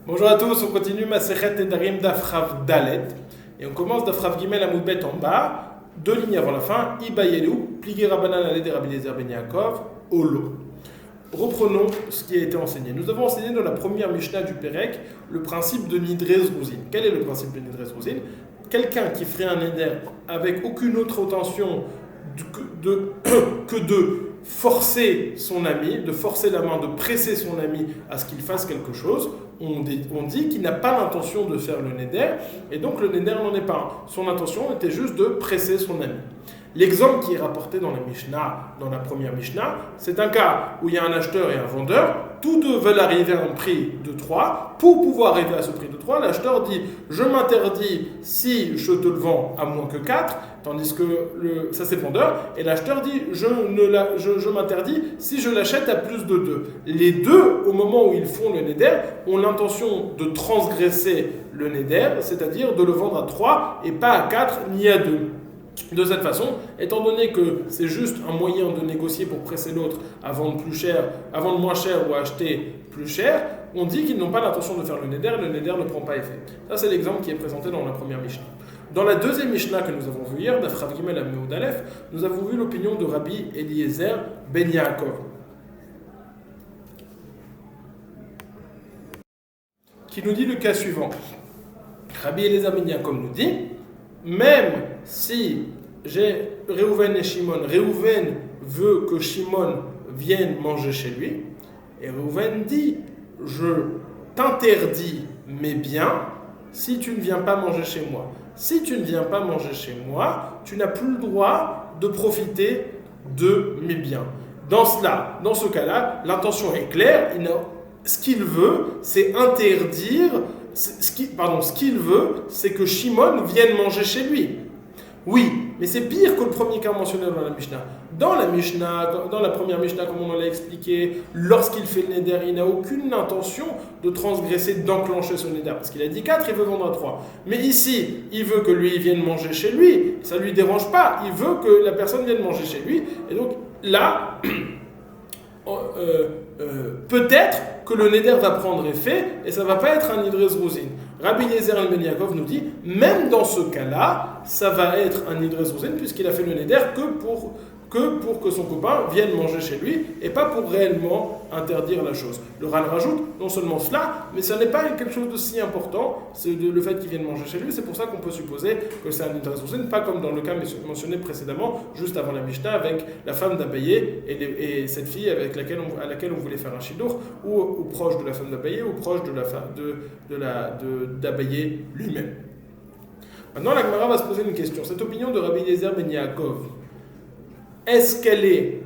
Bonjour à tous, on continue Masechet Nedarim d'Afrav Dalet. Et on commence d'Afrav Gimel à Moudbet en bas, deux lignes avant la fin, Ibayelu, Pligé Rabbanan Aled Rabbi Eliezer Ben Yaakov, Olo. Reprenons ce qui a été enseigné. Nous avons enseigné dans la première Mishnah du Pérec le principe de Nidrez Rouzin. Quel est le principe de Nidrez Rouzin? Quelqu'un qui ferait un Neder avec aucune autre intention que de forcer son ami, de forcer la main, de presser son ami à ce qu'il fasse quelque chose, on dit qu'il n'a pas l'intention de faire le neder, et donc le neder n'en est pas un. Son intention était juste de presser son ami. L'exemple qui est rapporté dans la Mishnah, dans la première Mishnah, c'est un cas où il y a un acheteur et un vendeur, tous deux veulent arriver à un prix de 3. Pour pouvoir arriver à ce prix de 3, l'acheteur dit « je m'interdis si je te le vends à moins que 4 », tandis que ça c'est le vendeur, et l'acheteur dit « je m'interdis si je l'achète à plus de 2 ». Les deux, au moment où ils font le neder, ont l'intention de transgresser le neder, c'est-à-dire de le vendre à 3 et pas à 4 ni à 2. De cette façon, étant donné que c'est juste un moyen de négocier pour presser l'autre à vendre moins cher ou à acheter plus cher, on dit qu'ils n'ont pas l'intention de faire le neder ne prend pas effet. Ça, c'est l'exemple qui est présenté dans la première Mishnah. Dans la deuxième Mishnah que nous avons vue hier, d'Afrav Gimel à Meod Aleph, nous avons vu l'opinion de Rabbi Eliezer Ben Yaakov, qui nous dit le cas suivant. Rabbi Eliezer Ben Yaakov nous dit, même si j'ai Réhouven et Shimon, Réhouven veut que Shimon vienne manger chez lui, et Réhouven dit, je t'interdis mes biens si tu ne viens pas manger chez moi. Si tu ne viens pas manger chez moi, tu n'as plus le droit de profiter de mes biens. Dans ce cas-là, l'intention est claire, ce qu'il veut, c'est interdire. Ce qu'il veut, c'est que Shimon vienne manger chez lui. Oui, mais c'est pire que le premier cas mentionné dans la Mishnah. Dans la première Mishnah, comme on l'a expliqué, lorsqu'il fait le neder, il n'a aucune intention de transgresser, d'enclencher ce neder. Parce qu'il a dit 4, il veut vendre à 3. Mais ici, il veut que lui vienne manger chez lui. Ça ne lui dérange pas. Il veut que la personne vienne manger chez lui. Et donc là, peut-être que le neder va prendre effet et ça ne va pas être un Nidrez Rouzin. Rabbi Eliezer Ben Yaakov nous dit, même dans ce cas-là, ça va être un Nidrez Rouzin puisqu'il a fait le neder que pour que son copain vienne manger chez lui et pas pour réellement interdire la chose. Le Ran rajoute non seulement cela, mais ça n'est pas quelque chose de si important, c'est le fait qu'il vienne manger chez lui, c'est pour ça qu'on peut supposer que c'est un Nidrez Rouzin, pas comme dans le cas mentionné précédemment, juste avant la Mishnah, avec la femme d'Abaye et cette fille à laquelle on voulait faire un shidour, ou proche de la femme d'Abaye, ou proche d'Abaye lui-même. Maintenant, la Gemara va se poser une question. Cette opinion de Rabbi Eliezer Ben Yaakov, est-ce qu'elle est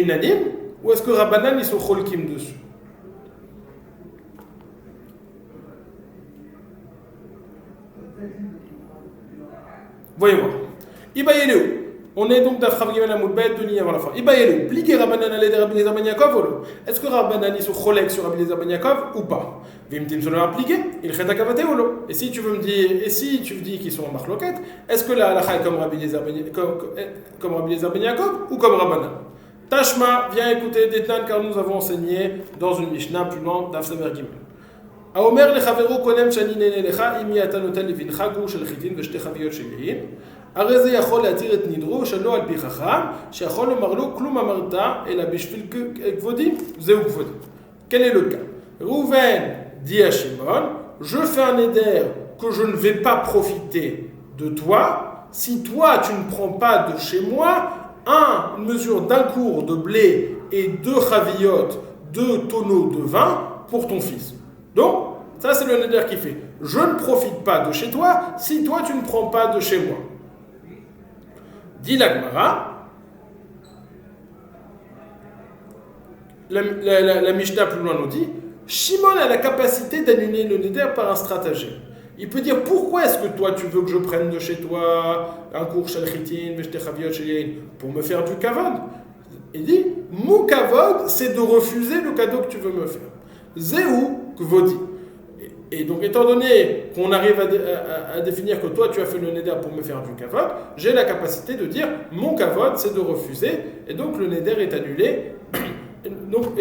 unanime ou est-ce que Rabbanan ils sont cholkim dessus? Voyez voir. Ibayelu. On est donc d'Afrav Gimel à Moudbet, deux lignes avant la fin. Ibayelu. Pliqué Rabbanan Aled Rabbi Eliezer Ben Yaakov ou non? Est-ce que Rabbanan ils sont cholek sur Rabbi Eliezer Ben Yaakov ou pas? Vimtim se leur appliquer, il chet akavate ou non? Et si tu me dis qu'ils sont en marloquette, est-ce que la halakha est comme Rabbi Eliezer Ben Yaakov ou comme Rabbanan? Tashma, viens écouter Detnan car nous avons enseigné dans une Mishnah plus loin d'Af Samer Gimel. Aomer lechavero konem shani nene lecha imi ata noten levincha gur shel chitin veshte chaviyot shel yain. הרי זה יכול להתיר את נדרו שלא על פי חכם, שיכול לומר לו כלום אמרת אלא בשביל כבודי, זהו כבודי. Quel est le cas? Rouven dit à Shimon, je fais un éder que je ne vais pas profiter de toi, si toi tu ne prends pas de chez moi une mesure d'un cours de blé et 2 chaviyot, 2 tonneaux de vin pour ton fils. Donc, ça c'est le neder qui fait. Je ne profite pas de chez toi si toi tu ne prends pas de chez moi. Dit la Gemara, la Mishnah plus loin nous dit, Shimon a la capacité d'annuler le neder par un stratagème. Il peut dire, pourquoi est-ce que toi tu veux que je prenne de chez toi un cours shel chitin, veshte chaviot shel yain, pour me faire du kavod? Il dit, mon kavod, c'est de refuser le cadeau que tu veux me faire. Zéhu kvodi. Et donc, étant donné qu'on arrive à définir que toi, tu as fait le neder pour me faire du kavod, j'ai la capacité de dire, mon kavod, c'est de refuser, et donc le neder est annulé.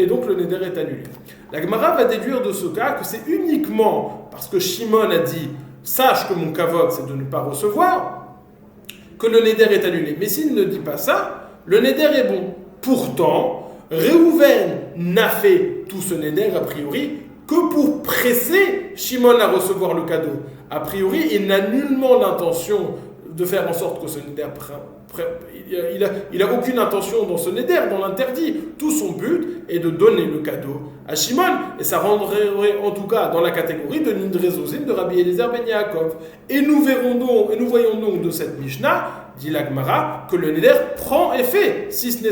donc le neder est annulé. La Gemara va déduire de ce cas que c'est uniquement parce que Shimon a dit sache que mon kavod c'est de ne pas recevoir que le neder est annulé. Mais s'il ne dit pas ça, le neder est bon. Pourtant, Réhouven n'a fait tout ce neder a priori que pour presser Shimon à recevoir le cadeau. A priori, il n'a nullement l'intention de faire en sorte que ce neder il a aucune intention dans ce neder, dans l'interdit. Tout son but est de donner le cadeau à Shimon, et ça rendrait en tout cas dans la catégorie de Nidrezozin de Rabbi Eliezer ben Yaakov. Et nous voyons donc de cette Mishnah, dit la Gemara, que le neder prend effet, si ce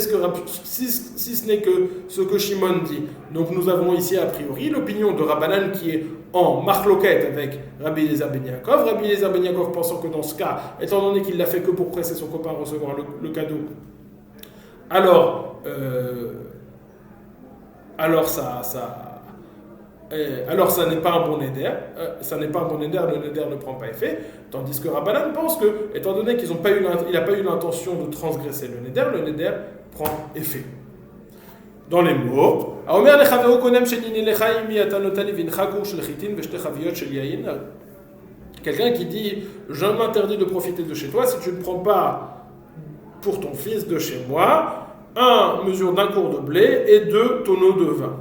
n'est que ce que Shimon dit. Donc nous avons ici a priori l'opinion de Rabbanan qui est en marloquette avec Rabbi Eliezer ben Yaakov. Rabbi Eliezer ben Yaakov pensant que dans ce cas, étant donné qu'il l'a fait que pour presser son copain à recevoir le cadeau, alors ça n'est pas un bon neder, le neder ne prend pas effet, tandis que Rabbanan pense que, étant donné qu'il n'a pas eu l'intention de transgresser le neder prend effet. Dans les mots, quelqu'un qui dit je m'interdis de profiter de chez toi si tu ne prends pas pour ton fils de chez moi mesure d'un cours de blé et 2 tonneaux de vin.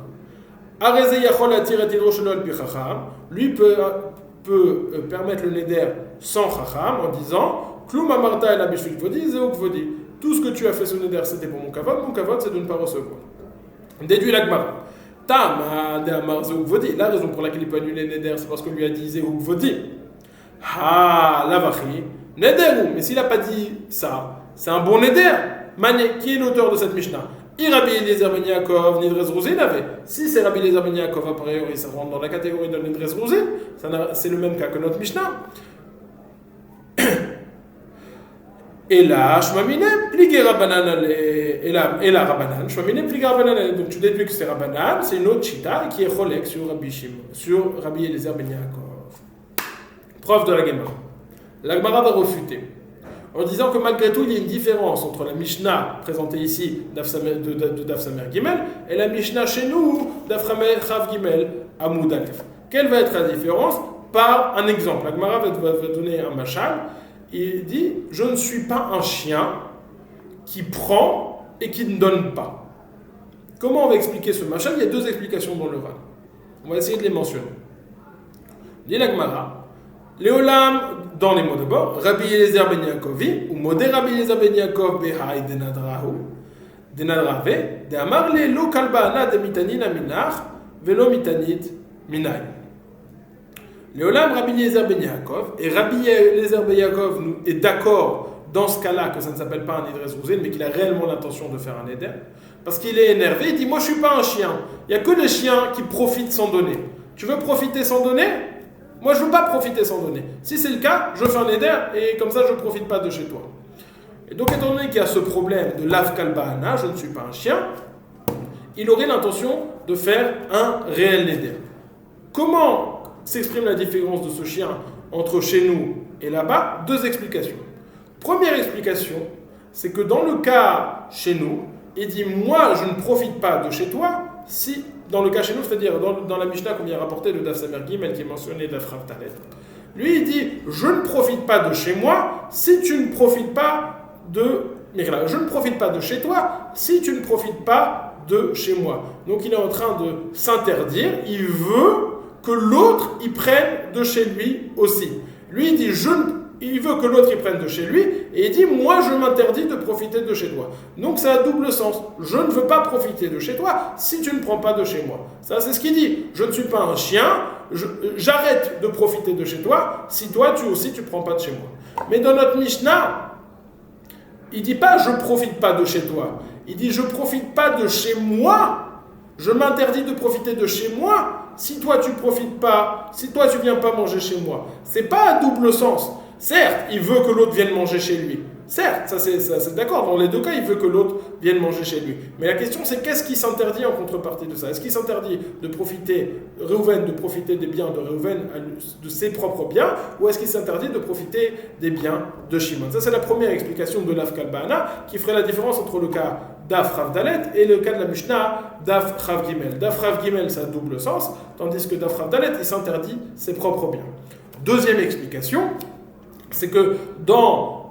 Lui peut permettre le neder sans chacham en disant Klum amarta ela bishvil kvodi zehu kvodi. Tout ce que tu as fait ce neder c'était pour mon kavod c'est de ne pas recevoir. Déduit la Gemara. Tama de amar zehu kvodi. La raison pour laquelle il peut annuler le neder c'est parce qu'on lui a dit zehu kvodi. Ah, lavachi, nederu. Mais s'il n'a pas dit ça, c'est un bon neder. Mané, qui est l'auteur de cette Mishnah? Rabbi Eliezer ben Yaakov, Nidrezozin avait. Si c'est Rabbi Eliezer ben Yaakov, a priori, ça rentre dans la catégorie de Nidrezozin. C'est le même cas que notre Mishnah. Et là, Shmamine, pligue Rabbanan, et là, Rabbanan, Shmamine, pligue Rabbanan. Donc tu déduis que c'est Rabbanan, c'est une autre chita qui est cholek sur Rabbi Eliezer ben Yaakov. Preuve de la Gemara. La Gemara va refuter en disant que malgré tout, il y a une différence entre la Mishnah présentée ici de Daf Samer Gimel et la Mishnah chez nous d'Daf Chav Gimel Amoud Aleph. Quelle va être la différence? Par un exemple. La Gemara va donner un machal. Il dit je ne suis pas un chien qui prend et qui ne donne pas. Comment on va expliquer ce machal? Il y a 2 explications dans le Ran. On va essayer de les mentionner. Dit la Gemara. Léolam, dans les mots d'abord, Rabbi Eliezer ben Yaakovi, ou modé Rabbi Eliezer ben Yaakov behai denadrave, de amarle lo kalbana de mitanin aminach, velo mitanit minay. Léolam, Rabbi Eliezer ben Yaakov, et Rabbi Eliezer ben Yaakov est d'accord dans ce cas-là que ça ne s'appelle pas un Nidrezozin, mais qu'il a réellement l'intention de faire un Neder, parce qu'il est énervé, il dit moi je ne suis pas un chien, il n'y a que des chiens qui profitent sans donner. Tu veux profiter sans donner? Moi, je ne veux pas profiter sans donner. Si c'est le cas, je fais un neder et comme ça, je ne profite pas de chez toi. Et donc, étant donné qu'il y a ce problème de lav kalbahana, je ne suis pas un chien, il aurait l'intention de faire un réel neder. Comment s'exprime la différence de ce chien entre chez nous et là-bas? 2 explications. Première explication, c'est que dans le cas chez nous, il dit moi, je ne profite pas de chez toi si... Dans le cas chez nous, c'est-à-dire dans la Mishnah qu'on vient rapporter de Daf Samer Gimel qui est mentionné de Rav Talet. Lui, il dit je ne profite pas de chez moi si tu ne profites pas de. Je ne profite pas de chez toi si tu ne profites pas de chez moi. Donc il est en train de s'interdire. Il veut que l'autre y prenne de chez lui aussi. Lui, il dit il veut que l'autre y prenne de chez lui, et il dit, moi je m'interdis de profiter de chez toi. Donc ça a double sens. Je ne veux pas profiter de chez toi si tu ne prends pas de chez moi. Ça c'est ce qu'il dit. Je ne suis pas un chien, j'arrête de profiter de chez toi si toi tu aussi tu ne prends pas de chez moi. Mais dans notre Mishnah, il dit pas je ne profite pas de chez toi. Il dit je ne profite pas de chez moi. Je m'interdis de profiter de chez moi si toi tu profites pas, si toi tu viens pas manger chez moi. C'est pas à double sens. Certes, il veut que l'autre vienne manger chez lui. Certes, ça c'est d'accord. Dans les 2 cas, il veut que l'autre vienne manger chez lui. Mais la question, c'est qu'est-ce qui s'interdit en contrepartie de ça? Est-ce qu'il s'interdit de profiter, Réhouven, de profiter des biens de Réhouven, de ses propres biens, ou est-ce qu'il s'interdit de profiter des biens de Shimon? Ça, c'est la première explication de l'Af Kalbana, qui ferait la différence entre le cas Daf Rav Dalet, et le cas de la Mishnah, Daf Rav Gimel. Daf Rav Gimel, ça a double sens, tandis que Daf Rav Dalet, il s'interdit ses propres biens. Deuxième explication, c'est que dans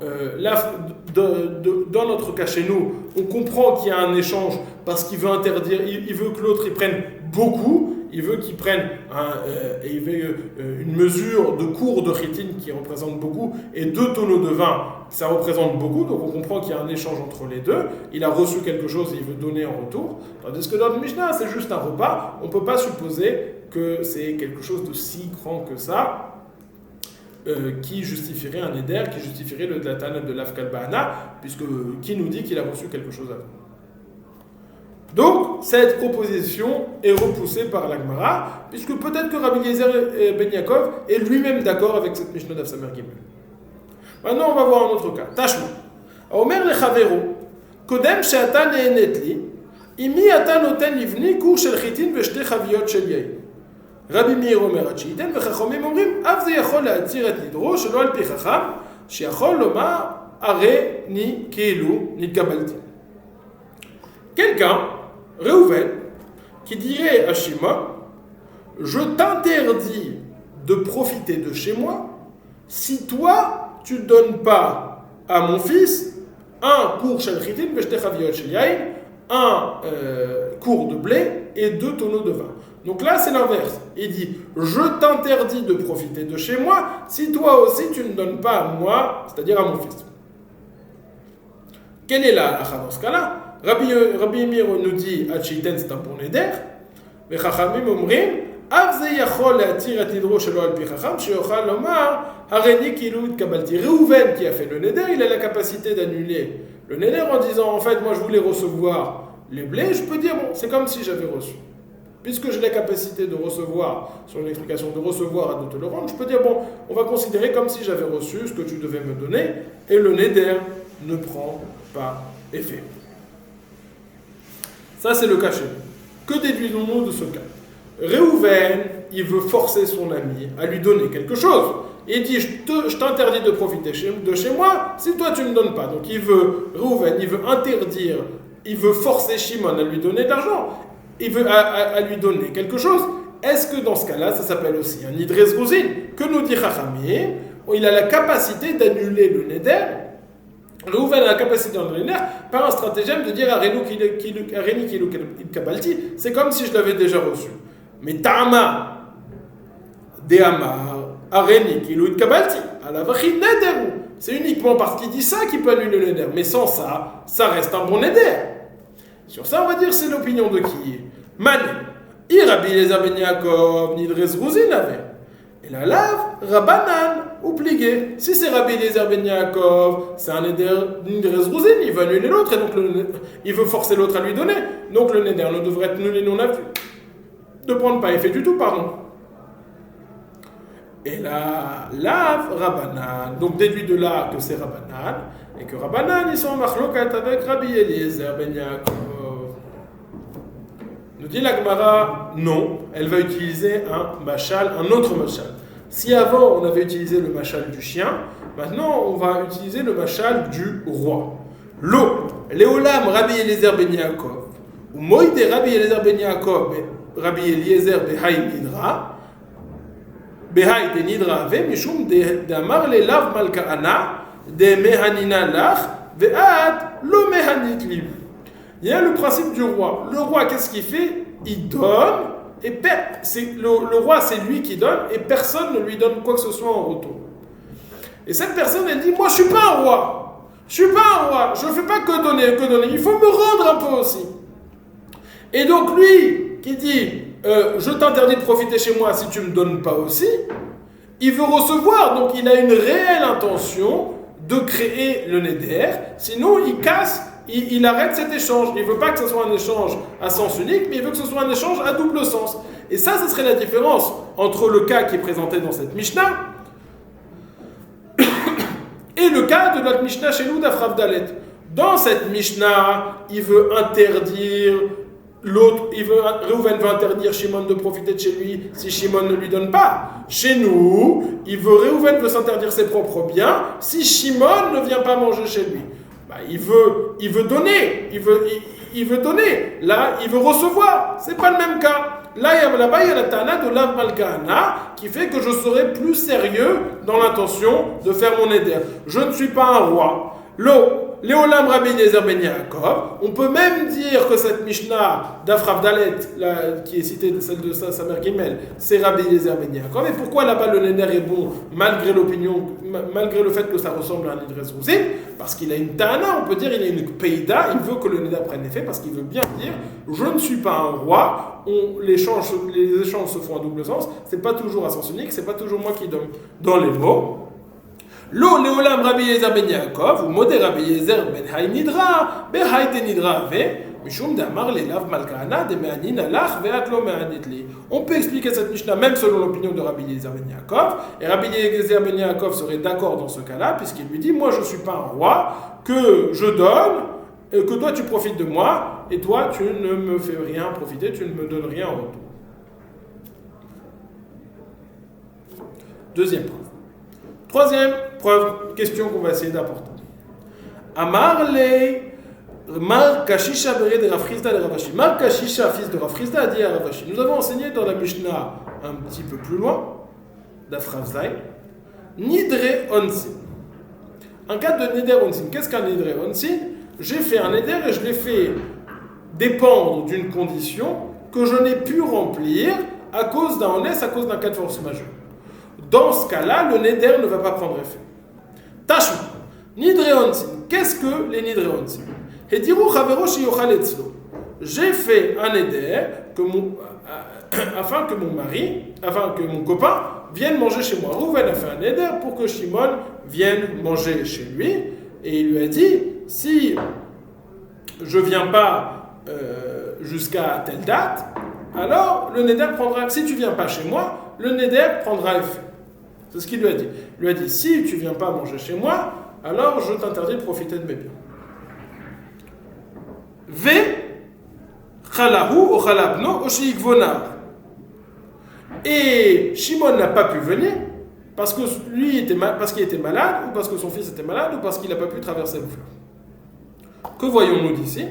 notre cas chez nous, on comprend qu'il y a un échange parce qu'il veut interdire, il veut que l'autre il prenne beaucoup, il veut qu'il prenne une mesure de cours de chitine qui représente beaucoup et 2 tonneaux de vin, ça représente beaucoup, donc on comprend qu'il y a un échange entre les deux, il a reçu quelque chose et il veut donner en retour, tandis que dans le Mishnah c'est juste un repas, on ne peut pas supposer que c'est quelque chose de si grand que ça, qui justifierait un éder, qui justifierait le dlatan de l'afkal bahana, puisque qui nous dit qu'il a reçu quelque chose avant. Donc, cette proposition est repoussée par la Gemara, puisque peut-être que Rabbi Eliezer ben Yaakov est lui-même d'accord avec cette Mishnah d'Af Samer Gimel. Maintenant, on va voir un autre cas. Tashma. Omer lechavero, kodem she'ata nehenet li, imi ata noten livni kur shel chitin veshte chaviyot shel yain. רבי מאיר אומר עד שייתן וחכמים אומרים אף זה יכול להציר את נדרו שלא על פי חכם שיכול לומר הרי אני כאילו נתקבלתי. Quelqu'un, Réhouven, qui dirait à Shimon je t'interdis de profiter de chez moi si toi tu ne donnes pas à mon fils un cours shel chitin veshte chaviyot shel yain, un cours de blé et 2 tonneaux de vin. Donc là, c'est l'inverse. Il dit, je t'interdis de profiter de chez moi si toi aussi tu ne donnes pas à moi, c'est-à-dire à mon fils. Quelle est la halakha dans ce cas-là? Rabbi Meir nous dit, Hachiten, c'est un bon éder. Mais Chachamim omrim, Av ze yachol le'atir et nidro shelo al pi chacham, sheyochal lomar, hareni kilu itkabalti. Réhouven, qui a fait le neder, il a la capacité d'annuler le neder en disant, en fait, moi je voulais recevoir les blés, je peux dire, bon, c'est comme si j'avais reçu. Puisque j'ai la capacité de recevoir, sur une explication, de recevoir et de te le rendre, je peux dire, bon, on va considérer comme si j'avais reçu ce que tu devais me donner, et le neder ne prend pas effet. Ça, c'est le cas chez nous. Que déduisons-nous de ce cas? Réhouven, il veut forcer son ami à lui donner quelque chose. Il dit, je t'interdis de profiter de chez moi si toi tu ne me donnes pas. Donc Réhouven, il veut interdire, il veut forcer Shimon à lui donner de l'argent. Il veut à lui donner quelque chose. Est-ce que dans ce cas-là, ça s'appelle aussi un Nidrez Rouzin? Que nous dit Chachamim? Il a la capacité d'annuler le neder. Réhouven a la capacité d'annuler le neder par un stratagème de dire Areni Kilu Kabalti, c'est comme si je l'avais déjà reçu. Mais Ta'ama, De'amar, Areni Kilu Kabalti, Alavachid Nederu. C'est uniquement parce qu'il dit ça qu'il peut annuler le neder. Mais sans ça, ça reste un bon neder. Sur ça, on va dire c'est l'opinion de qui? Mané. Rabbi Eliezer ben Yaakov, Nidrez Rouzin avait. Et la lave, Rabbanan, ou pligué. Si c'est Rabbi Eliezer ben Yaakov, c'est un Nidrez Rouzin, il veut annuler l'autre, et donc il veut forcer l'autre à lui donner. Donc le Neder ne devrait être annulé non plus. Ne prendre pas effet du tout, pardon. Et la lave, Rabbanan. Donc déduit de là que c'est Rabbanan, et que Rabbanan, ils sont en machlokat avec Rabbi Eliezer ben Yaakov. Nous dit la Gemara, non, elle va utiliser un autre machal. Si avant on avait utilisé le machal du chien, maintenant on va utiliser le machal du roi. L'eau, Léolam Rabbi Eliezer ben Yaakov, ou Moïde Rabbi Eliezer ben Yaakov, Rabbi Eliezer Behai Nidra, Behai de Nidra Ave, Mishum d'Amar le Lav Malkaana, de Mehanina Lach, Ve'at lo Mehanit Lim. Il y a le principe du roi. Le roi, qu'est-ce qu'il fait? Il donne, et le roi, c'est lui qui donne, et personne ne lui donne quoi que ce soit en retour. Et cette personne, elle dit, moi, je ne suis pas un roi. Je ne suis pas un roi. Je ne fais pas que donner. Il faut me rendre un peu aussi. Et donc, lui, qui dit, je t'interdis de profiter chez moi si tu ne me donnes pas aussi, il veut recevoir. Donc, il a une réelle intention de créer le neder. Sinon, il casse. Il arrête cet échange. Il ne veut pas que ce soit un échange à sens unique, mais il veut que ce soit un échange à double sens. Et ça, ce serait la différence entre le cas qui est présenté dans cette Mishnah et le cas de notre Mishnah chez nous d'Afrav Dalet. Dans cette Mishnah, il veut interdire l'autre, Réhouven veut interdire Shimon de profiter de chez lui si Shimon ne lui donne pas. Chez nous, Réhouven veut s'interdire ses propres biens si Shimon ne vient pas manger chez lui. il veut donner, il veut donner. Là, il veut recevoir. C'est pas le même cas. Là-bas, il y a la Tana de Lav Malkahana qui fait que je serai plus sérieux dans l'intention de faire mon éder. Je ne suis pas un roi. Léolam Rabbi Eliezer Ben Yaakov. On peut même dire que cette Mishnah d'Afrav Dalet, qui est citée, celle de sa mère Gimel, c'est Rabbi Eliezer Ben Yaakov. Et pourquoi là-bas le Neder est bon, malgré le fait que ça ressemble à un Nidres Rouzim? Parce qu'il a une Tana, on peut dire, il a une Peida, il veut que le Neder prenne effet, parce qu'il veut bien dire, je ne suis pas un roi, les échanges se font à double sens, c'est pas toujours à sens unique, c'est pas toujours moi qui donne dans les mots. Lo leolam Rabbi Eliezer Ben Yaakov, ou modé Rabbi Eliezer Ben Hay Nidra, Ben Hay te Nidra Ave, Mishum d'Amar le Lav Malkahana, de Me'anin Alach, Ve'at lo Me'anit li. On peut expliquer cette Mishnah même selon l'opinion de Rabbi Eliezer Ben Yaakov, et Rabbi Eliezer Ben Yaakov serait d'accord dans ce cas-là, puisqu'il lui dit, moi je ne suis pas un roi, que je donne, et que toi tu profites de moi, et toi tu ne me fais rien profiter, tu ne me donnes rien en retour. Deuxième preuve. Troisième preuve, question qu'on va essayer d'apporter. Amar le Mar Kashisha bere de Rav Chisda de Ravashi. Mar Kashisha, fils de Rav Chisda, a dit à Ravashi. Nous avons enseigné dans la Mishnah un petit peu plus loin, d'Afrav Zay, Nidre Onsin. En cas de Nidre Onsin, qu'est-ce qu'un Nidre Onsin? J'ai fait un Neder et je l'ai fait dépendre d'une condition que je n'ai pu remplir à cause d'un honnête, à cause d'un cas de force majeure. Dans ce cas-là, le neder ne va pas prendre effet. Tashma. Nidre onsin. Qu'est-ce que les nidre onsin? Hediru chavero shiyochal etzlo. J'ai fait un neder afin que mon copain vienne manger chez moi. Rouven a fait un neder pour que Shimon vienne manger chez lui. Et il lui a dit, si je ne viens pas jusqu'à telle date, alors le neder prendra... Si tu ne viens pas chez moi, le neder prendra effet. C'est ce qu'il lui a dit. Il lui a dit, si tu ne viens pas manger chez moi, alors je t'interdis de profiter de mes biens. Ve chalahu o chalabno o sheikvonar. Et Shimon n'a pas pu venir parce que parce qu'il était malade, ou parce que son fils était malade, ou parce qu'il n'a pas pu traverser le fleuve. Que voyons-nous d'ici?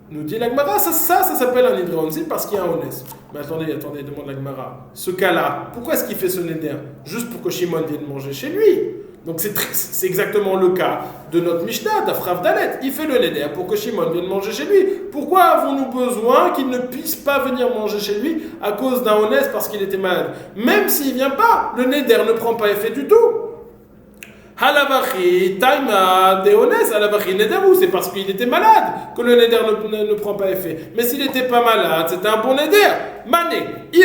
Nous dit la Gemara, ça s'appelle un Nidre Onsin parce qu'il y a un honnête. Mais attendez, demande la Gemara. Ce cas-là, pourquoi est-ce qu'il fait ce Neder? Juste pour que Shimon vienne manger chez lui. Donc c'est exactement le cas de notre Mishnah, d'Afrav Dalet. Il fait le Neder pour que Shimon vienne manger chez lui. Pourquoi avons-nous besoin qu'il ne puisse pas venir manger chez lui à cause d'un honnête parce qu'il était malade? Même s'il ne vient pas, le Neder ne prend pas effet du tout. Halavachi, taima, déonès, halavachi, nederou, c'est parce qu'il était malade que le neder ne prend pas effet. Mais s'il n'était pas malade, c'était un bon neder. Mané,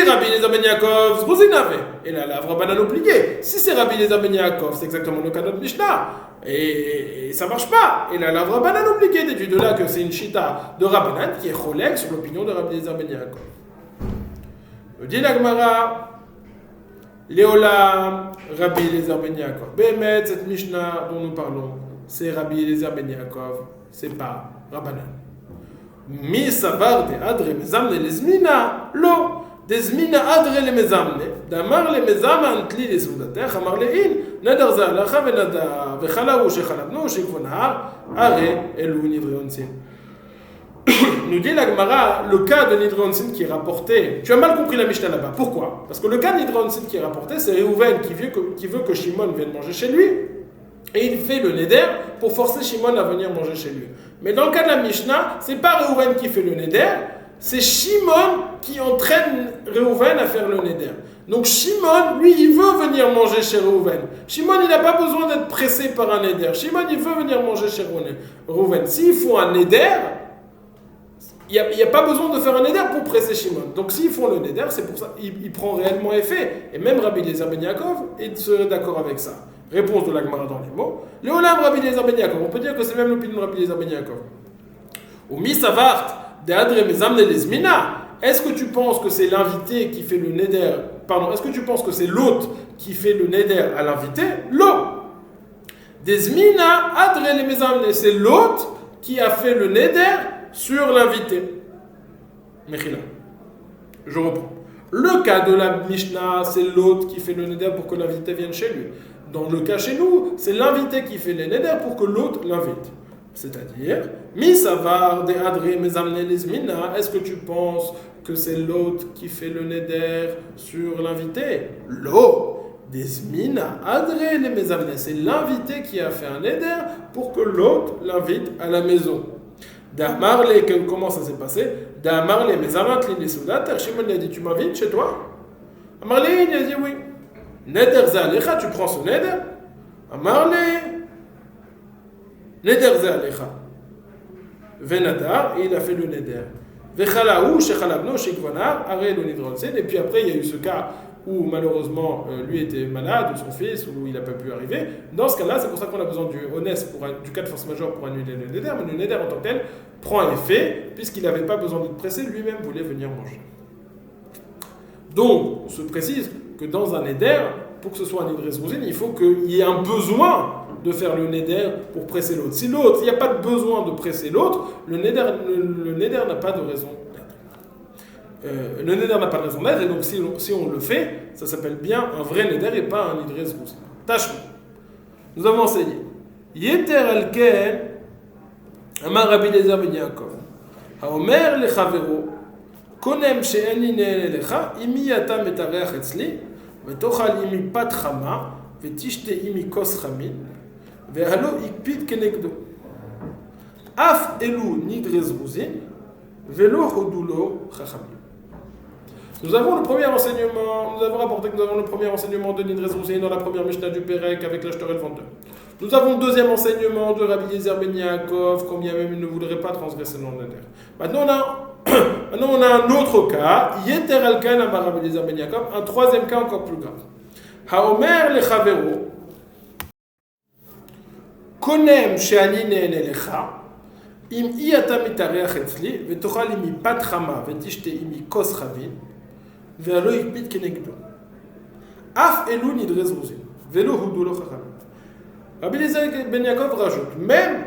Rabbi Eliezer Ben Yaakov, Zrouzinave. Et là, la Rabbanan obligé. Si c'est Rabbi Eliezer Ben Yaakov, c'est exactement le cas de notre Mishnah. Et ça marche pas. Et là, la Rabbanan obligé, déduit de là que c'est une chita de Rabbanan qui est cholek sur l'opinion de Rabbi Eliezer Ben Yaakov. Le dit la Gemara. Léolam, Rabbi Eliezer Ben Yaakov. Bémet, cette Mishnah dont nous parlons, c'est Rabbi Eliezer Ben Yaakov, c'est pas Rabbanan. Mi savar de adre mezamne lezmina, lo, dezmina adre le mezamne, damar le mezama antli les soudatech, amar le in, nadar zalacha venada, vechala ou shechalabno, shekvonahar, are elu nidre onsin. Nous dit la Gemara, le cas de Nidre Onsin qui est rapporté. Tu as mal compris la Mishnah là-bas. Pourquoi? Parce que le cas de Nidre Onsin qui est rapporté, c'est Réhouven qui veut que Shimon vienne manger chez lui. Et il fait le Neder pour forcer Shimon à venir manger chez lui. Mais dans le cas de la Mishnah, c'est pas Réhouven qui fait le Neder, c'est Shimon qui entraîne Réhouven à faire le Neder. Donc Shimon, lui, il veut venir manger chez Réhouven. Shimon, il n'a pas besoin d'être pressé par un Neder. Shimon, il veut venir manger chez Réhouven. S'il faut un Neder, il n'y a pas besoin de faire un neder pour presser Shimon. Donc s'ils font le neder, c'est pour ça il prend réellement effet. Et même Rabbi Eliezer Ben Yaakov serait d'accord avec ça. Réponse de la Gemara dans les mots. Léolam Rabbi Eliezer Ben Yaakov. On peut dire que c'est même l'opinion de Rabbi Eliezer Ben Yaakov. Ou mi savart de adre mezamne lesmina. Est-ce que tu penses que c'est l'invité qui fait le neder? Pardon, est-ce que tu penses que c'est l'hôte qui fait le neder à l'invité? L'hôte. Desmina adre le mezamne. C'est l'hôte qui a fait le neder sur l'invité. Mechila. Je reprends. Le cas de la Mishnah, c'est l'hôte qui fait le neder pour que l'invité vienne chez lui. Dans le cas chez nous, c'est l'invité qui fait les neder pour que l'autre l'invite. C'est-à-dire, misavar de adre mezamne lesmina, est-ce que tu penses que c'est l'autre qui fait le neder sur l'invité? L'eau, desmina adre les mezamne, c'est l'invité qui a fait un neder pour que l'autre l'invite à la maison. D'amarle, comment ça s'est passé? D'amarle, mezamant les soldats, Shimon lui a dit, tu m'invites chez toi? Amarle, il a dit oui. Neder zalecha, tu prends ce neder? Amarle, neder zalecha. Venadar, et il a fait le neder. Vechalaou, shechalabno, shekvanar, aré le nidronsen. Et puis après, il y a eu ce cas où malheureusement lui était malade, ou son fils, ou il n'a pas pu arriver. Dans ce cas-là, c'est pour ça qu'on a besoin du honest, du cas de force majeure pour annuler le neder. Mais le neder en tant que tel prend effet, puisqu'il n'avait pas besoin d'être pressé, lui-même voulait venir manger. Donc, on se précise que dans un neder, pour que ce soit un nidre zrouzine, il faut qu'il y ait un besoin de faire le neder pour presser l'autre. Si l'autre, il n'y a pas de besoin de presser l'autre, le neder n'a pas de raison d'être. Le neder n'a pas de raison d'être, et donc si on le fait, ça s'appelle bien un vrai neder et pas un nidre zrouzine. Tâche. Nous avons enseigné. Yeter al-ken, amar Rabbi Eliezer ben Yaakov. Haomer lechavero, konem she'eni ne'elecha, imi ata metareach etzli, v'tochal imi pat chama, v'tishte imi kos chamin, v'halo ikpid kenegdo. Af elu nidre zrouzin, velo hodulo chachamim. Nous avons le premier enseignement, nous avons rapporté que nous avons le premier enseignement de Nidre Zrouzin dans la première Mishnah du Pérec avec l'acheteur et le vendeur. Nous avons le deuxième enseignement de Rabbi Eliezer ben Yaakov, combien même il ne voudrait pas transgresser le neder. Maintenant on a un autre cas, Yeter al-Kan amar Rabbi Eliezer ben Yaakov, un troisième cas encore plus grave. Haomer lechavero, konem she'ani ne'elecha, im iyata mitareach etzli, v'tochal imi pat chama, v'tishte imi kos chavin, ve'alo ikpid kenegdo. Af elu nidre zrouzin, velo hudulo chachamim. Rabbi Eliezer ben Yaakov rajoute, même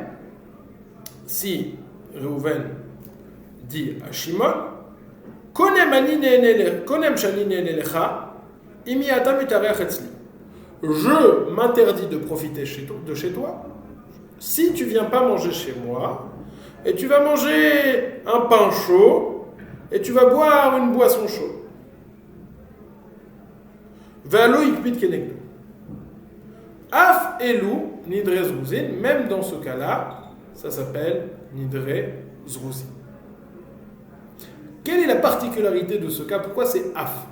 si Reuven dit à Shimon, konem shani ne'elecha, imi ata mitareach etzli. Je m'interdis de profiter de chez toi si tu viens pas manger chez moi, et tu vas manger un pain chaud, et tu vas boire une boisson chaude. Ve'alo ikpid kenegdo. Af elu nidre zrouzin, même dans ce cas-là, ça s'appelle nidre zrouzin. Quelle est la particularité de ce cas? Pourquoi c'est af?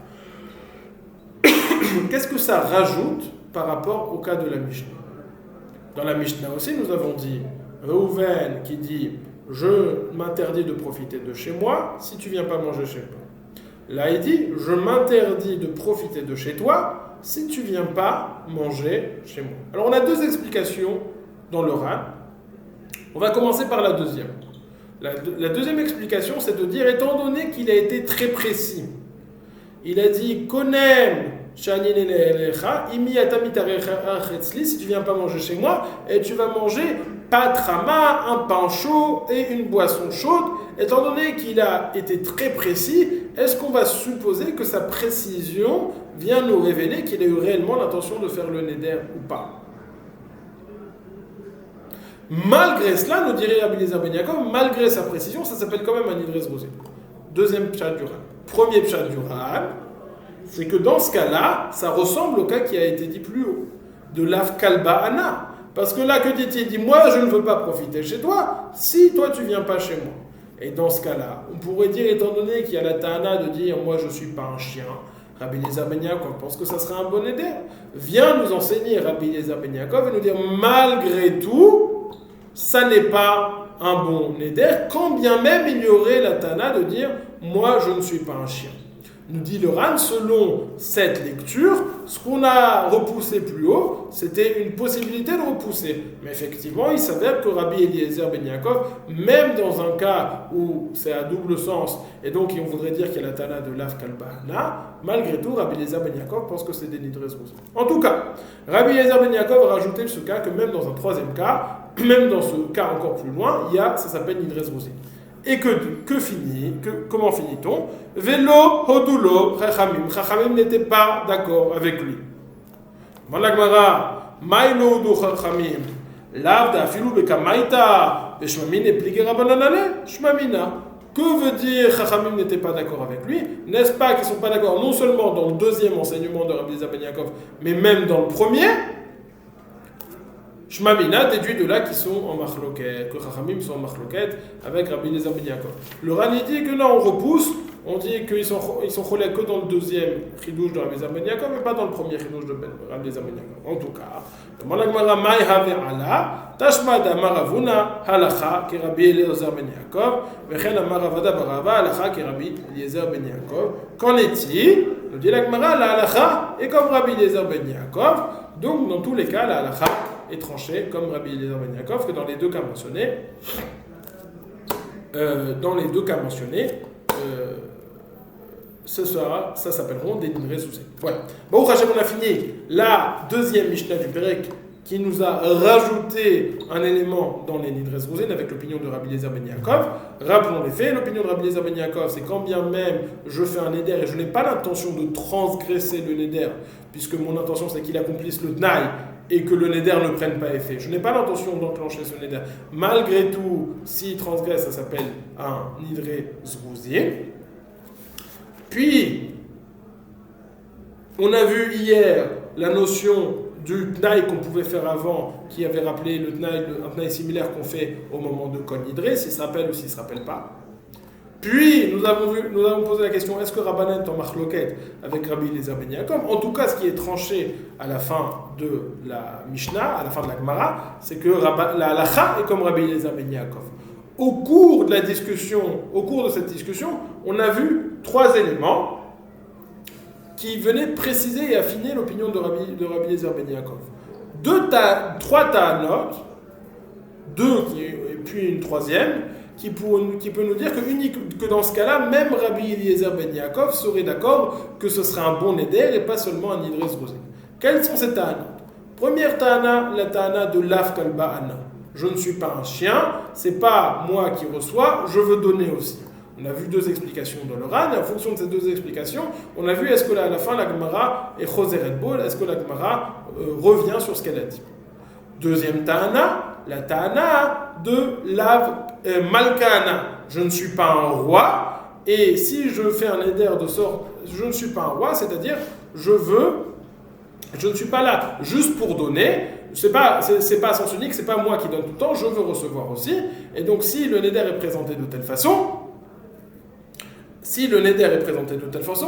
Qu'est-ce que ça rajoute par rapport au cas de la Mishnah? Dans la Mishnah aussi, nous avons dit Reuven qui dit je m'interdis de profiter de chez moi si tu viens pas manger chez moi. Là, il dit je m'interdis de profiter de chez toi si tu viens pas manger chez moi. Alors, on a deux explications dans le Ran. On va commencer par la deuxième. La deuxième explication, c'est de dire, étant donné qu'il a été très précis, il a dit konem shani ne'elecha, imi ata mitareach etzli, si tu viens pas manger chez moi, et tu vas manger pat chama, un pain chaud et une boisson chaude. Étant donné qu'il a été très précis, est-ce qu'on va supposer que sa précision vient nous révéler qu'il a eu réellement l'intention de faire le neder ou pas? Malgré cela, nous dirait Rabbi Eliezer ben Yaakov, malgré sa précision, ça s'appelle quand même un nidre zrouzin. Deuxième pshat du Ran. Premier pshat du Ran, c'est que dans ce cas-là, ça ressemble au cas qui a été dit plus haut, de l'af kalba ana. Parce que là, que dit-il? Il dit, moi, je ne veux pas profiter chez toi, si toi, tu viens pas chez moi. Et dans ce cas-là, on pourrait dire, étant donné qu'il y a la ta'ana de dire, moi, je ne suis pas un chien, Rabbi Eliezer ben Yaakov pense que ça serait un bon neder. Viens nous enseigner, Rabbi Eliezer ben Yaakov, et nous dire, malgré tout, ça n'est pas un bon neder, quand bien même il y aurait la ta'ana de dire, moi, je ne suis pas un chien. Nous dit le Ran, selon cette lecture, ce qu'on a repoussé plus haut, c'était une possibilité de repousser. Mais effectivement, il s'avère que Rabbi Eliezer ben Yaakov, même dans un cas où c'est à double sens, et donc on voudrait dire qu'il y a la tana de l'af kalbana, malgré tout, Rabbi Eliezer ben Yaakov pense que c'est des nidres zrouzin. En tout cas, Rabbi Eliezer ben Yaakov a rajouté ce cas que même dans un troisième cas, même dans ce cas encore plus loin, ça s'appelle nidre zrouzin. Et comment finit-on? Velo hodulo chachamim. Chachamim n'était pas d'accord avec lui. Malagmara, Maïlo do chachamim. Lavda afilou bekamaita. Beshmamine pligue rabananale. Shmamina. Que veut dire Chachamim n'était pas d'accord avec lui? N'est-ce pas qu'ils ne sont pas d'accord non seulement dans le deuxième enseignement de Rabbi Eliezer ben Yaakov, mais même dans le premier? Shmamina déduit de là qu'ils sont en machloket, que Chachamim sont en machloket avec Rabbi Eliezer ben Yaakov. Le Rani dit que non, on repousse, on dit qu'ils sont cholés que dans le deuxième chidouche de Rabbi Eliezer ben Yaakov, mais pas dans le premier chidouche de Rabbi Eliezer ben Yaakov. En tout cas, demande la Gemara Maï Have Allah, Tashmad Amaravuna Halacha ki Rabbi Eliezer ben Yaakov, Vechen Amaravada Barava Halacha ki Rabbi Eliezer ben Yaakov. Qu'en est-il? Nous dit la Gemara, la Halacha est comme Rabbi Eliezer ben Yaakov, donc dans tous les cas, la Halacha est tranché comme Rabbi Eliezer ben Yaakov, que dans les deux cas mentionnés, ça s'appelleront des Nidrei Zouzé. Voilà. Bon, Hachem, on a fini la deuxième Mishnah du Pérec qui nous a rajouté un élément dans les Nidrei Zouzé avec l'opinion de Rabbi Eliezer ben Yaakov. Rappelons les faits, l'opinion de Rabbi Eliezer ben Yaakov, c'est quand bien même je fais un neder et je n'ai pas l'intention de transgresser le neder, puisque mon intention c'est qu'il accomplisse le tnaï et que le neder ne prenne pas effet. Je n'ai pas l'intention d'enclencher ce neder. Malgré tout, s'il transgresse, ça s'appelle un nidrei zrouzier. Puis, on a vu hier la notion du tnaï qu'on pouvait faire avant, qui avait rappelé le tnaï, un tnaï similaire qu'on fait au moment de kol nidrei, s'il se rappelle ou s'il ne se rappelle pas. Puis, nous avons posé la question, est-ce que Rabbanan est en machloket avec Rabbi Eliezer ben Yaakov? En tout cas, ce qui est tranché à la fin de la Mishnah, à la fin de la Gemara, c'est que la halacha est comme Rabbi Eliezer ben Yaakov. Au cours de cette discussion, on a vu trois éléments qui venaient préciser et affiner l'opinion de Rabbi Eliezer ben Yaakov. Trois ta'anot, et puis une troisième, qui peut nous dire que dans ce cas-là, même Rabbi Eliezer ben Yaakov serait d'accord que ce serait un bon neder et pas seulement un nidrei zrouzier. Quelles sont ces ta'anot? Première ta'ana, la ta'ana de l'af kalba ana. Je ne suis pas un chien, c'est pas moi qui reçois, je veux donner aussi. On a vu deux explications dans le Ran, et en fonction de ces deux explications, on a vu est-ce que à la fin la Gemara est choseret bol, est-ce que la Gemara revient sur ce qu'elle a dit. Deuxième ta'ana, la ta'ana de l'av malkana. Je ne suis pas un roi, et si je fais un éder de sorte, je ne suis pas un roi, c'est-à-dire je ne suis pas là juste pour donner. C'est pas à sens unique, c'est pas moi qui donne tout le temps, je veux recevoir aussi. Et donc si le neder est présenté de telle façon,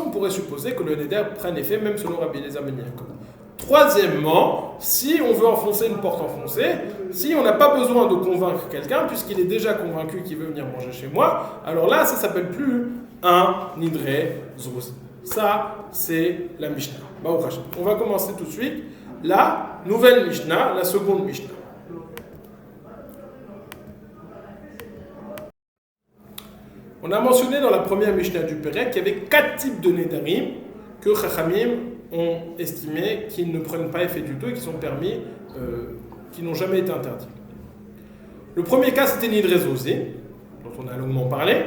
on pourrait supposer que le neder prenne effet même selon Rabbi Eliezer ben Yaakov. Troisièmement, si on veut enfoncer une porte enfoncée, si on n'a pas besoin de convaincre quelqu'un, puisqu'il est déjà convaincu qu'il veut venir manger chez moi, alors là, ça s'appelle plus un nidrei zrouzier. Ça, c'est la Mishnah. On va commencer tout de suite la nouvelle Mishnah, la seconde Mishnah. On a mentionné dans la première Mishnah du Pérec qu'il y avait 4 types de Nedarim que Chachamim ont estimé qu'ils ne prennent pas effet du tout et qui sont permis, qui n'ont jamais été interdits. Le premier cas, c'était Nidrei Zosé, dont on a longuement parlé.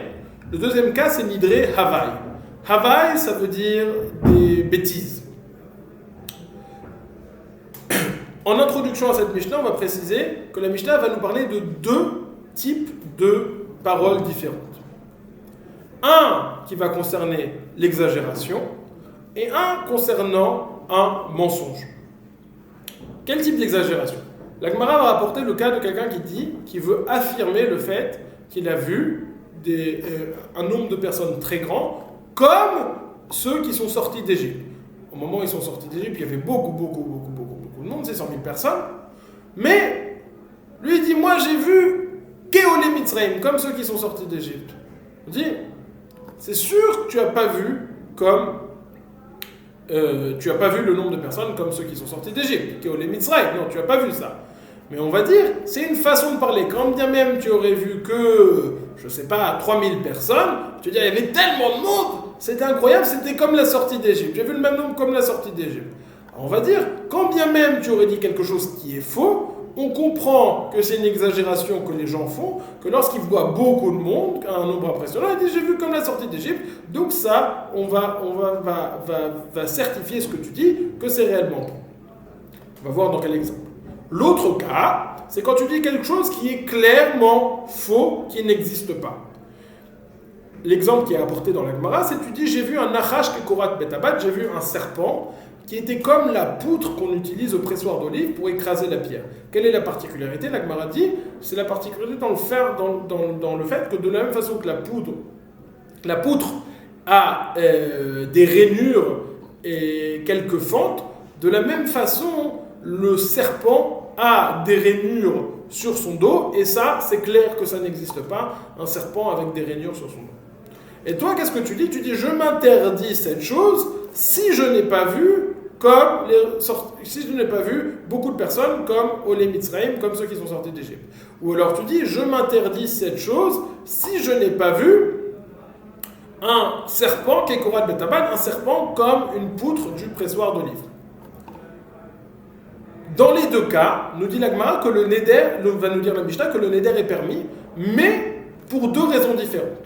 Le deuxième cas, c'est Nidrei Havai. Havai, ça veut dire des bêtises. En introduction à cette Mishnah, on va préciser que la Mishnah va nous parler de 2 types de paroles différentes. Un qui va concerner l'exagération et un concernant un mensonge. Quel type d'exagération? La Gemara va rapporter le cas de quelqu'un qui veut affirmer le fait qu'il a vu un nombre de personnes très grand comme ceux qui sont sortis d'Égypte. Au moment où ils sont sortis d'Égypte, il y avait beaucoup de monde, c'est 100 000 personnes. Mais lui il dit, moi j'ai vu Keolé Mitzrayim, comme ceux qui sont sortis d'Égypte. Il dit, c'est sûr que tu n'as pas vu le nombre de personnes comme ceux qui sont sortis d'Égypte. Keolé Mitzrayim, non, tu n'as pas vu ça. Mais on va dire, c'est une façon de parler. Quand bien même tu aurais vu que, je ne sais pas, 3000 personnes, tu dis, il y avait tellement de monde, c'était incroyable, c'était comme la sortie d'Égypte. J'ai vu le même nombre comme la sortie d'Égypte. On va dire, quand bien même tu aurais dit quelque chose qui est faux, on comprend que c'est une exagération que les gens font, que lorsqu'ils voient beaucoup de monde, un nombre impressionnant, ils disent j'ai vu comme la sortie d'Égypte, donc ça, on va certifier ce que tu dis, que c'est réellement bon. On va voir dans quel exemple. L'autre cas, c'est quand tu dis quelque chose qui est clairement faux, qui n'existe pas. L'exemple qui est apporté dans la Gemara, c'est que tu dis j'ai vu un nachash kekorat betabat, j'ai vu un serpent qui était comme la poutre qu'on utilise au pressoir d'olive pour écraser la pierre. Quelle est la particularité? La Gemara dit, c'est la particularité dans le fait que de la même façon que la poutre a des rainures et quelques fentes, de la même façon, le serpent a des rainures sur son dos, et ça, c'est clair que ça n'existe pas, un serpent avec des rainures sur son dos. Et toi, qu'est-ce que tu dis? Tu dis, je m'interdis cette chose si je n'ai pas vu beaucoup de personnes comme Olé Mitzrayim, comme ceux qui sont sortis d'Égypte. Ou alors tu dis, je m'interdis cette chose si je n'ai pas vu un serpent, Kekorat Betaban, un serpent comme une poutre du pressoir d'olive. Dans les deux cas, nous dit la Gemara que le Neder, va nous dire la Mishnah, que le Neder est permis, mais pour deux raisons différentes.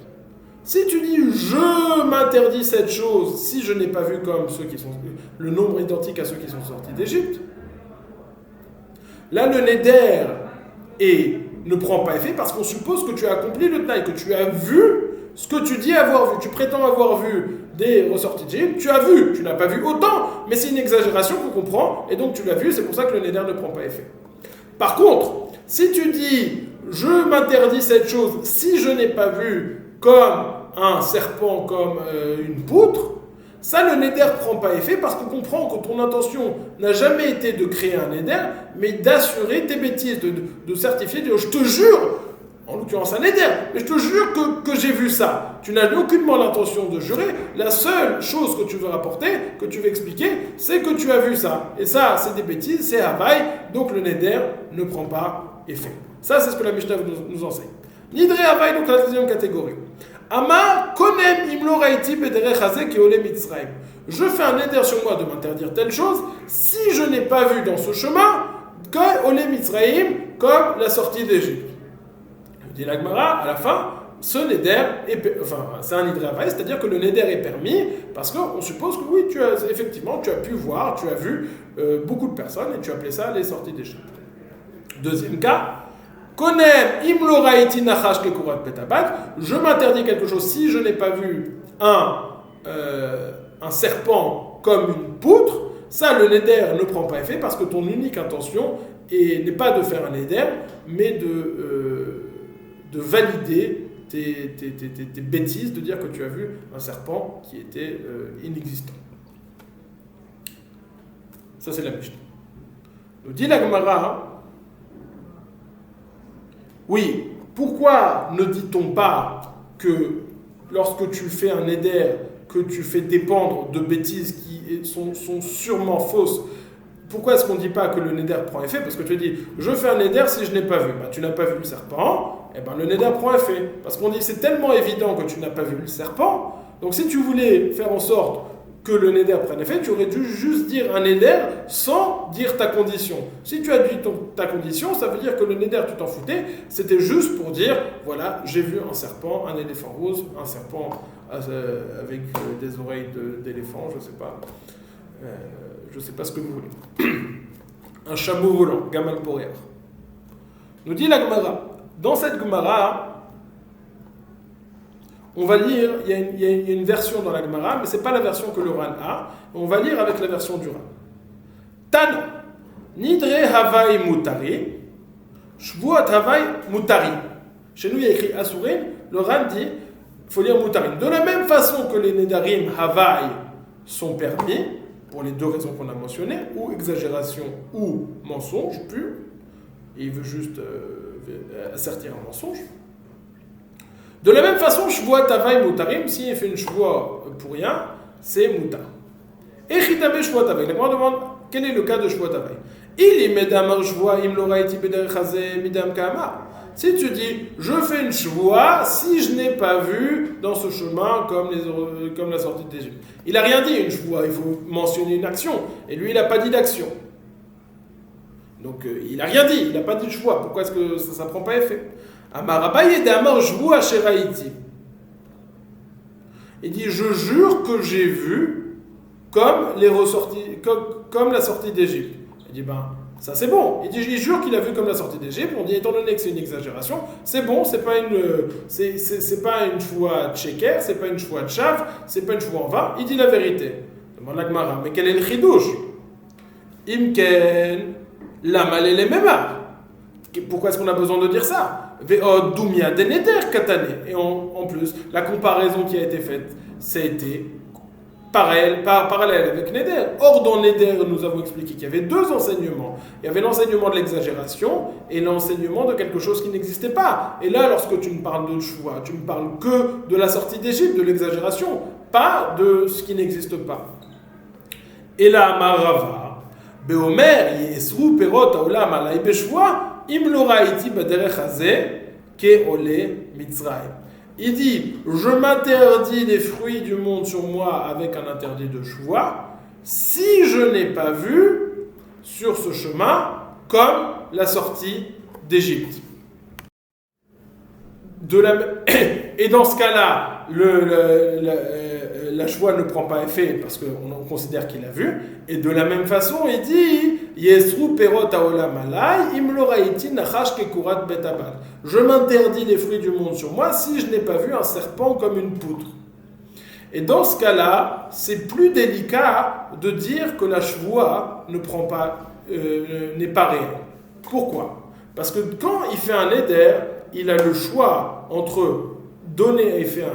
Si tu dis je m'interdis cette chose si je n'ai pas vu comme ceux qui sont le nombre identique à ceux qui sont sortis d'Égypte, là le Neder ne prend pas effet parce qu'on suppose que tu as accompli le taille, que tu as vu ce que tu dis avoir vu. Tu prétends avoir vu des ressortis d'Égypte, tu as vu, tu n'as pas vu autant, mais c'est une exagération qu'on comprend et donc tu l'as vu, c'est pour ça que le Neder ne prend pas effet. Par contre, si tu dis je m'interdis cette chose si je n'ai pas vu comme un serpent, comme une poutre, ça le Neder ne prend pas effet parce qu'on comprend que ton intention n'a jamais été de créer un Neder, mais d'assurer tes bêtises, de certifier, de dire je te jure, en l'occurrence un Neder, mais je te jure que j'ai vu ça. Tu n'as aucunement l'intention de jurer, la seule chose que tu veux rapporter, que tu veux expliquer, c'est que tu as vu ça. Et ça, c'est des bêtises, c'est Havaï, donc le Neder ne prend pas effet. Ça, c'est ce que la Mishnah nous enseigne. Nidre Havaï, donc la deuxième catégorie. Ama konem imloraiti bederechazé ki ole Mitzrayim. Je fais un éder sur moi de m'interdire telle chose si je n'ai pas vu dans ce chemin que ole Mitzrayim comme la sortie d'Égypte. Dit la Gemara à la fin, ce neder c'est un nidre havaï, c'est-à-dire que le neder est permis parce qu'on suppose que oui, tu as pu voir, tu as vu beaucoup de personnes et tu appelais ça les sorties d'Égypte. Deuxième cas. Je m'interdis quelque chose si je n'ai pas vu un serpent comme une poutre. Ça, le neder ne prend pas effet parce que ton unique intention n'est pas de faire un neder, mais de valider tes bêtises, de dire que tu as vu un serpent qui était inexistant. Ça, c'est la Mishnah. Nous dit la Gemara. Oui, pourquoi ne dit-on pas que lorsque tu fais un éder, que tu fais dépendre de bêtises qui sont sûrement fausses, pourquoi est-ce qu'on ne dit pas que le neder prend effet? Parce que tu dis, je fais un neder si je n'ai pas vu. Tu n'as pas vu le serpent, le neder prend effet. Parce qu'on dit, c'est tellement évident que tu n'as pas vu le serpent, donc si tu voulais faire en sorte que le neder prenne effet, tu aurais dû juste dire un neder sans dire ta condition. Si tu as dit ta condition, ça veut dire que le neder, tu t'en foutais, c'était juste pour dire, voilà, j'ai vu un serpent, un éléphant rose, un serpent avec des oreilles d'éléphant, je sais pas ce que vous voulez. Un chameau volant, Gamal Porer. Nous dit la Gemara, dans cette Gemara, on va lire, il y a une version dans la Gemara, mais ce n'est pas la version que le Ran a. On va lire avec la version du Ran. Tana, Nidre Havai Mutari, Shvuat Havai Mutari. Chez nous, il y a écrit Asurin, le Ran dit, il faut lire Mutarin. De la même façon que les Nedarim Havai sont permis, pour les deux raisons qu'on a mentionnées, ou exagération ou mensonge pur, et il veut juste assertir un mensonge. De la même façon, Shvuat Havai Mutarim, s'il fait une Shvuat pour rien, c'est Mutar. Et Chitame Shvuat Havai. La Gemara demande quel est le cas de Shvuat Havai. Il y medamar Shvuat im lo raiti bederechazeh midam kama. Si tu dis, je fais une Shvuat si je n'ai pas vu dans ce chemin comme la sortie d'Égypte. Il n'a rien dit, une Shvuat, il faut mentionner une action. Et lui, il n'a pas dit d'action. Donc, il n'a rien dit, il n'a pas dit de Shvuat. Pourquoi est-ce que ça ne prend pas effet? Il dit, je jure que j'ai vu comme la sortie d'Égypte. Il dit, ça c'est bon. Il dit, il jure qu'il a vu comme la sortie d'Égypte. On dit, étant donné que c'est une exagération, c'est bon, c'est pas une choix tchéker, c'est pas une choix de chav, c'est pas une choix en vain. Il dit la vérité. Demande la Gemara, mais quel est le chidouche? Imken, la malé les mémar. Pourquoi est-ce qu'on a besoin de dire ça? Ve'od dumia deneder katane. Et en plus, la comparaison qui a été faite, c'était parallèle avec Neder. Or, dans Neder, nous avons expliqué qu'il y avait deux enseignements. Il y avait l'enseignement de l'exagération et l'enseignement de quelque chose qui n'existait pas. Et là, lorsque tu me parles de choix, tu me parles que de la sortie d'Égypte, de l'exagération, pas de ce qui n'existe pas. Et là, Marava, Beomer, Yesru, Perot, Aolam, Alay, Beshua, Im Loraiti, Baderech Hazeh, Ke Ole, Mitzrayim. Il dit, je m'interdis les fruits du monde sur moi avec un interdit de choix, si je n'ai pas vu sur ce chemin comme la sortie d'Égypte. Et dans ce cas-là, la choix ne prend pas effet parce qu'on considère qu'il a vu. Et de la même façon, il dit Yesru perot haolam alay im lo raiti nachash kekurat bet abad. Je m'interdis les fruits du monde sur moi si je n'ai pas vu un serpent comme une poutre. Et dans ce cas-là, c'est plus délicat de dire que la choix n'est pas réelle. Pourquoi? Parce que quand il fait un éder, il a le choix entre donner et faire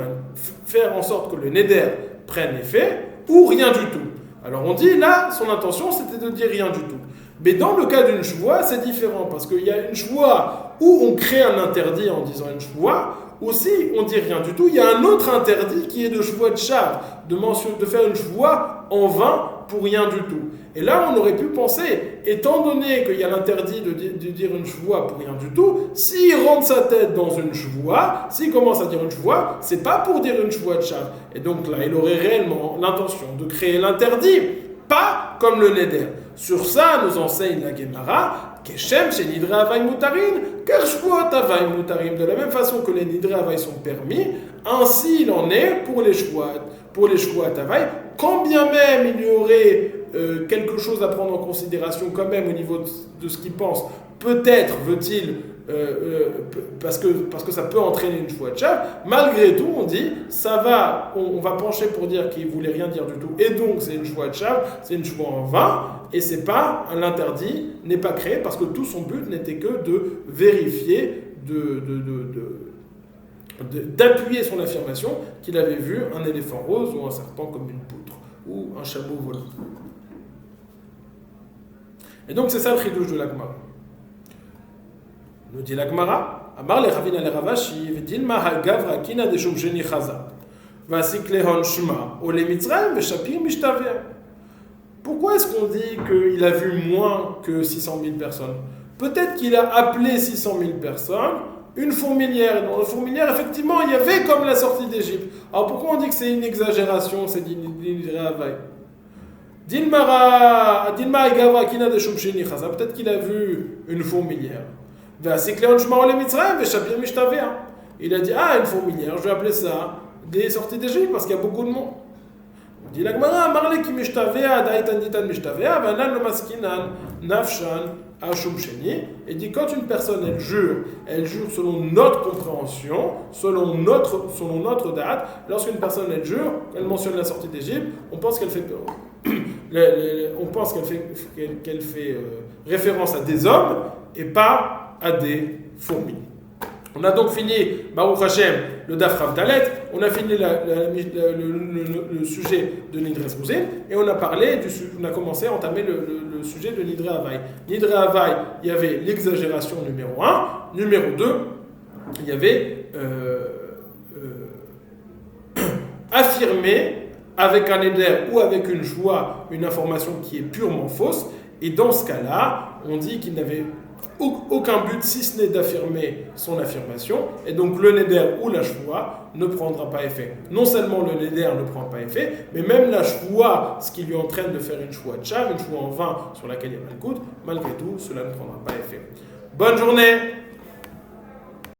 en sorte que le neder prenne effet ou rien du tout. Alors on dit là, son intention c'était de dire rien du tout. Mais dans le cas d'une choix, c'est différent parce qu'il y a une choix où on crée un interdit en disant une choix, aussi on dit rien du tout. Il y a un autre interdit qui est de choix de chav, de faire une choix en vain pour rien du tout. Et là, on aurait pu penser, étant donné qu'il y a l'interdit de dire une choix pour rien du tout, s'il rentre sa tête dans une choix, s'il commence à dire une choix, c'est pas pour dire une choix de chav. Et donc là, il aurait réellement l'intention de créer l'interdit, pas comme le neder. Sur ça, nous enseigne la Gemara, Keshem chez Nidre Havai Mutarin, Kershvuot Havai Mutarin. De la même façon que les Nidre Havai sont permis, ainsi il en est pour les Shvuot Havai, quand bien même il y aurait quelque chose à prendre en considération quand même au niveau de ce qu'il pense, peut-être veut-il, parce que ça peut entraîner une choix de chav, malgré tout on dit, on va pencher pour dire qu'il voulait rien dire du tout, et donc c'est une choix de chav, c'est une choix en vain, et c'est pas, l'interdit n'est pas créé, parce que tout son but n'était que de vérifier, d'appuyer son affirmation qu'il avait vu un éléphant rose ou un serpent comme une poutre, ou un chameau volant. Et donc c'est ça le chidouche de la Gemara. Nous dit la Gemara, Amar le Ravina le Ravashi, Vidilma ha-gavra kina de shumsheni chaza, vasik lehon shma, o le Mitzrayim veshapir mishtaveh. Pourquoi est-ce qu'on dit qu'il a vu moins que 600 000 personnes? Peut-être qu'il a appelé 600 000 personnes une fourmilière. Dans la fourmilière, effectivement, il y avait comme la sortie d'Égypte. Alors pourquoi on dit que c'est une exagération, c'est Nidre Havai? Dilma Gavra Kina de Shumsheni Chaza, peut-être qu'il a vu une fourmilière. Il a dit, une fourmilière, je vais appeler ça des sorties d'Égypte parce qu'il y a beaucoup de monde. Dit la Gemara, Marle ki mishtavea, daitan ditan mishtavea, vanan lo maskinan, nafshan, ashumsheni. Et dit, quand une personne, elle jure selon notre compréhension, selon notre date. Lorsqu'une personne, elle jure, elle mentionne la sortie d'Égypte, on pense qu'elle fait référence à des hommes et pas à des fourmis. On a donc fini, Baruch Hashem, le Daf Rav Dalet, on a fini le sujet de Nidre Zruzim, et on a commencé à entamer le sujet de Nidre Havai. Nidre Havai, il y avait l'exagération numéro 1, numéro 2, il y avait affirmer avec un éder ou avec une joie une information qui est purement fausse, et dans ce cas-là, on dit qu'il n'avait aucun but si ce n'est d'affirmer son affirmation, et donc le neder ou la choua ne prendra pas effet. Non seulement le neder ne prend pas effet, mais même la choua, ce qui lui entraîne de faire une choua de chav, une choua en vain sur laquelle il y a malkout, malgré tout, cela ne prendra pas effet. Bonne journée!